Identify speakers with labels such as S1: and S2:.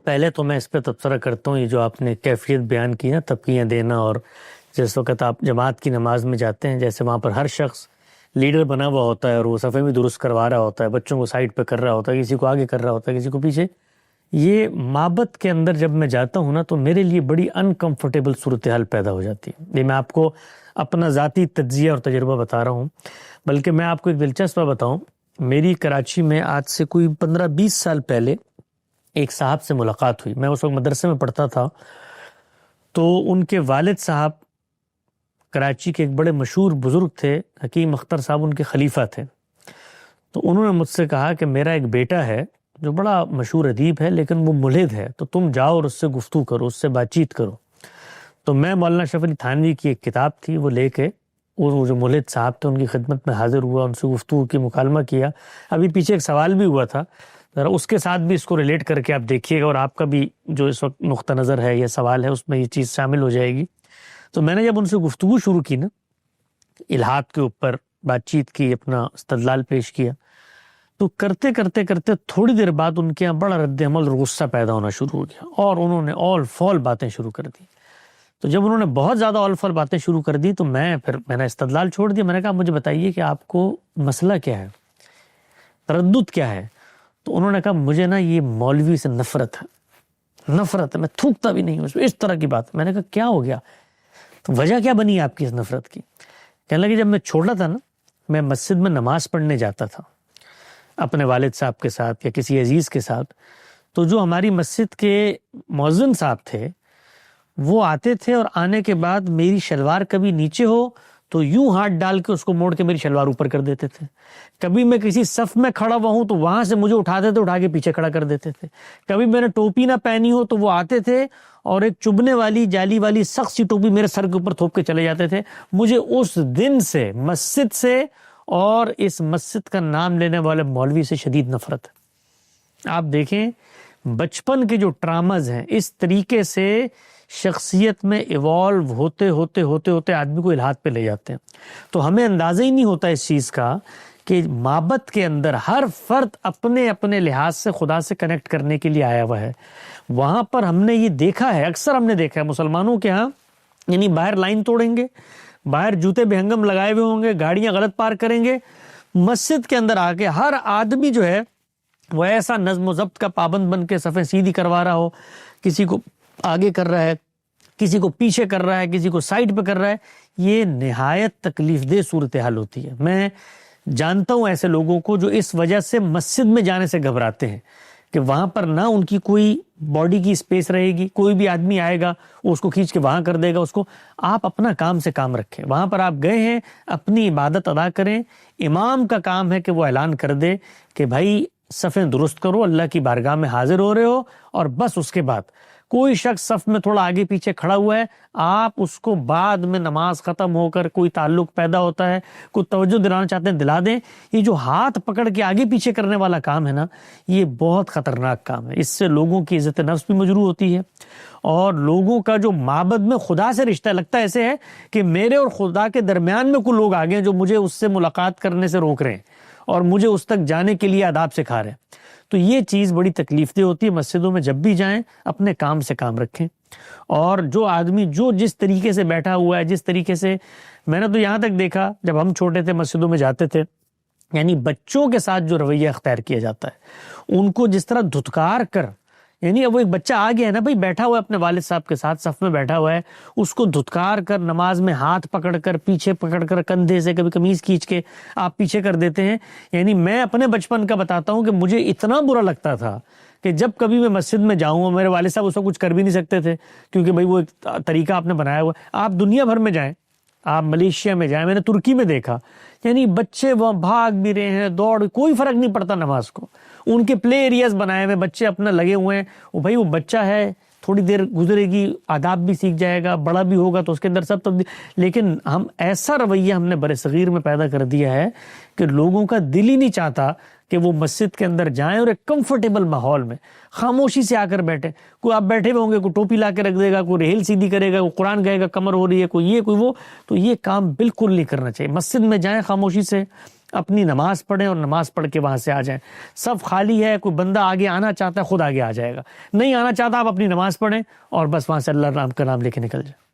S1: پہلے تو میں اس پہ تبصرہ کرتا ہوں، یہ جو آپ نے کیفیت بیان کی نا، تبکیاں دینا، اور جس وقت آپ جماعت کی نماز میں جاتے ہیں، جیسے وہاں پر ہر شخص لیڈر بنا ہوا ہوتا ہے اور وہ صفحے بھی درست کروا رہا ہوتا ہے، بچوں کو سائڈ پہ کر رہا ہوتا ہے، کسی کو آگے کر رہا ہوتا ہے، کسی کو پیچھے. یہ معبد کے اندر جب میں جاتا ہوں نا، تو میرے لیے بڑی انکمفرٹیبل صورتحال پیدا ہو جاتی ہے. یہ میں آپ کو اپنا ذاتی تجزیہ اور تجربہ بتا رہا ہوں. بلکہ میں آپ کو ایک دلچسپ بتاؤں، میری کراچی میں آج سے کوئی 15-20 سال پہلے ایک صاحب سے ملاقات ہوئی. میں اس وقت مدرسے میں پڑھتا تھا، تو ان کے والد صاحب کراچی کے ایک بڑے مشہور بزرگ تھے، حکیم اختر صاحب ان کے خلیفہ تھے. تو انہوں نے مجھ سے کہا کہ میرا ایک بیٹا ہے جو بڑا مشہور ادیب ہے، لیکن وہ ملحد ہے، تو تم جاؤ اور اس سے گفتگو کرو، اس سے بات چیت کرو. تو میں مولانا اشرف علی تھانوی کی ایک کتاب تھی وہ لے کے، وہ جو ملحد صاحب تھے ان کی خدمت میں حاضر ہوا، ان سے گفتگو کی، مکالمہ کیا. ابھی پیچھے ایک سوال بھی ہوا تھا، ذرا اس کے ساتھ بھی اس کو ریلیٹ کر کے آپ دیکھیے گا، اور آپ کا بھی جو اس وقت نقطہ نظر ہے یا سوال ہے اس میں یہ چیز شامل ہو جائے گی. تو میں نے جب ان سے گفتگو شروع کی نا، الہاد کے اوپر بات چیت کی، اپنا استدلال پیش کیا، تو کرتے کرتے کرتے تھوڑی دیر بعد ان کے یہاں بڑا رد عمل اور غصہ پیدا ہونا شروع ہو گیا، اور انہوں نے اول فول باتیں شروع کر دی. تو جب انہوں نے بہت زیادہ اول فول باتیں شروع کر دی، تو میں نے استدلال چھوڑ دیا. میں نے کہا مجھے بتائیے کہ آپ کو مسئلہ کیا ہے، تردد کیا ہے؟ تو انہوں نے کہا مجھے نا یہ مولوی سے نفرت ہے، میں تھوکتا بھی نہیں ہوں اس طرح کی بات. میں نے کہا کیا ہو گیا، تو وجہ کیا بنی آپ کی اس نفرت کی؟ کہنے لگے جب میں چھوٹا تھا نا، میں مسجد میں نماز پڑھنے جاتا تھا اپنے والد صاحب کے ساتھ یا کسی عزیز کے ساتھ. تو جو ہماری مسجد کے مؤذن صاحب تھے وہ آتے تھے، اور آنے کے بعد میری شلوار کبھی نیچے ہو تو یوں ہاتھ ڈال کے اس کو موڑ کے میری شلوار اوپر کر دیتے تھے. کبھی میں کسی صف میں کھڑا ہوا ہوں تو وہاں سے مجھے اٹھاتے تھے، اٹھا کے پیچھے کھڑا کر دیتے تھے. کبھی میں نے ٹوپی نہ پہنی ہو تو وہ آتے تھے اور ایک چبھنے والی جالی والی سخت سی ٹوپی میرے سر کے اوپر تھوپ کے چلے جاتے تھے. مجھے اس دن سے مسجد سے اور اس مسجد کا نام لینے والے مولوی سے شدید نفرت ہے. آپ دیکھیں بچپن کے جو ٹرامز ہیں اس طریقے سے شخصیت میں ایوالو ہوتے ہوتے ہوتے ہوتے آدمی کو الہاد پہ لے جاتے ہیں. تو ہمیں اندازہ ہی نہیں ہوتا اس چیز کا کہ معبد کے اندر ہر فرد اپنے اپنے لحاظ سے خدا سے کنیکٹ کرنے کے لیے آیا ہوا ہے. وہاں پر ہم نے یہ دیکھا ہے، اکثر ہم نے دیکھا ہے مسلمانوں کے ہاں، یعنی باہر لائن توڑیں گے، باہر جوتے بے ہنگم لگائے ہوئے ہوں گے، گاڑیاں غلط پارک کریں گے، مسجد کے اندر آ کے ہر آدمی جو ہے وہ ایسا نظم و ضبط کا پابند بن کے صفیں سیدھی کروا رہا ہو، کسی کو آگے کر رہا ہے، کسی کو پیچھے کر رہا ہے، کسی کو سائڈ پہ کر رہا ہے. یہ نہایت تکلیف دہ صورتحال ہوتی ہے. میں جانتا ہوں ایسے لوگوں کو جو اس وجہ سے مسجد میں جانے سے گھبراتے ہیں کہ وہاں پر نہ ان کی کوئی باڈی کی سپیس رہے گی، کوئی بھی آدمی آئے گا وہ اس کو کھینچ کے وہاں کر دے گا اس کو. آپ اپنا کام سے کام رکھیں، وہاں پر آپ گئے ہیں اپنی عبادت ادا کریں. امام کا کام ہے کہ وہ اعلان کر دے کہ بھائی صفیں درست کرو، اللہ کی بارگاہ میں حاضر ہو رہے ہو. اور بس اس کے بعد کوئی شخص صف میں تھوڑا آگے پیچھے کھڑا ہوا ہے، آپ اس کو بعد میں نماز ختم ہو کر کوئی تعلق پیدا ہوتا ہے، کوئی توجہ دلانا چاہتے ہیں دلا دیں. یہ جو ہاتھ پکڑ کے آگے پیچھے کرنے والا کام ہے نا، یہ بہت خطرناک کام ہے. اس سے لوگوں کی عزت نفس بھی مجروح ہوتی ہے، اور لوگوں کا جو معبد میں خدا سے رشتہ لگتا ہے ایسے ہے کہ میرے اور خدا کے درمیان میں کوئی لوگ آگے ہیں جو مجھے اس سے ملاقات کرنے سے روک رہے ہیں اور مجھے اس تک جانے کے لیے آداب سکھا رہے ہیں. تو یہ چیز بڑی تکلیف دہ ہوتی ہے. مسجدوں میں جب بھی جائیں اپنے کام سے کام رکھیں، اور جو آدمی جو جس طریقے سے بیٹھا ہوا ہے، جس طریقے سے، میں نے تو یہاں تک دیکھا جب ہم چھوٹے تھے مسجدوں میں جاتے تھے، یعنی بچوں کے ساتھ جو رویہ اختیار کیا جاتا ہے، ان کو جس طرح دھتکار کر، یعنی اب وہ ایک بچہ آ گیا ہے نا بھائی، بیٹھا ہوا ہے اپنے والد صاحب کے ساتھ صف میں بیٹھا ہوا ہے، اس کو دھتکار کر نماز میں ہاتھ پکڑ کر، پیچھے پکڑ کر، کندھے سے کبھی قمیض کھینچ کے آپ پیچھے کر دیتے ہیں. یعنی میں اپنے بچپن کا بتاتا ہوں کہ مجھے اتنا برا لگتا تھا کہ جب کبھی میں مسجد میں جاؤں، میرے والد صاحب اس کو کچھ کر بھی نہیں سکتے تھے کیونکہ بھائی وہ ایک طریقہ آپ نے بنایا ہوا ہے. آپ دنیا بھر میں جائیں، آپ ملیشیا میں جائیں، میں نے ترکی میں دیکھا، یعنی بچے وہاں بھاگ بھی رہے ہیں، دوڑ، کوئی فرق نہیں پڑتا نماز کو. ان کے پلے ایریاز بنائے ہوئے، بچے اپنا لگے ہوئے ہیں. وہ بھائی وہ بچہ ہے، تھوڑی دیر گزرے گی آداب بھی سیکھ جائے گا، بڑا بھی ہوگا تو اس کے اندر سب تبدیل. لیکن ہم ایسا رویہ ہم نے برِ صغیر میں پیدا کر دیا ہے کہ لوگوں کا دل ہی نہیں چاہتا کہ وہ مسجد کے اندر جائیں اور ایک کمفرٹیبل ماحول میں خاموشی سے آ کر بیٹھے. کوئی آپ بیٹھے ہوئے ہوں گے، کوئی ٹوپی لا کے رکھ دے گا، کوئی ریل سیدھی کرے گا، کوئی قرآن کہے گا کمر ہو رہی ہے، کوئی یہ کوئی وہ. تو یہ کام بالکل نہیں کرنا چاہیے. مسجد میں جائیں خاموشی سے، اپنی نماز پڑھیں اور نماز پڑھ کے وہاں سے آ جائیں. صف خالی ہے, کوئی بندہ آگے آنا چاہتا ہے خود آگے آ جائے گا, نہیں آنا چاہتا آپ اپنی نماز پڑھیں اور بس وہاں سے اللہ کا نام لے کے نکل جائیں.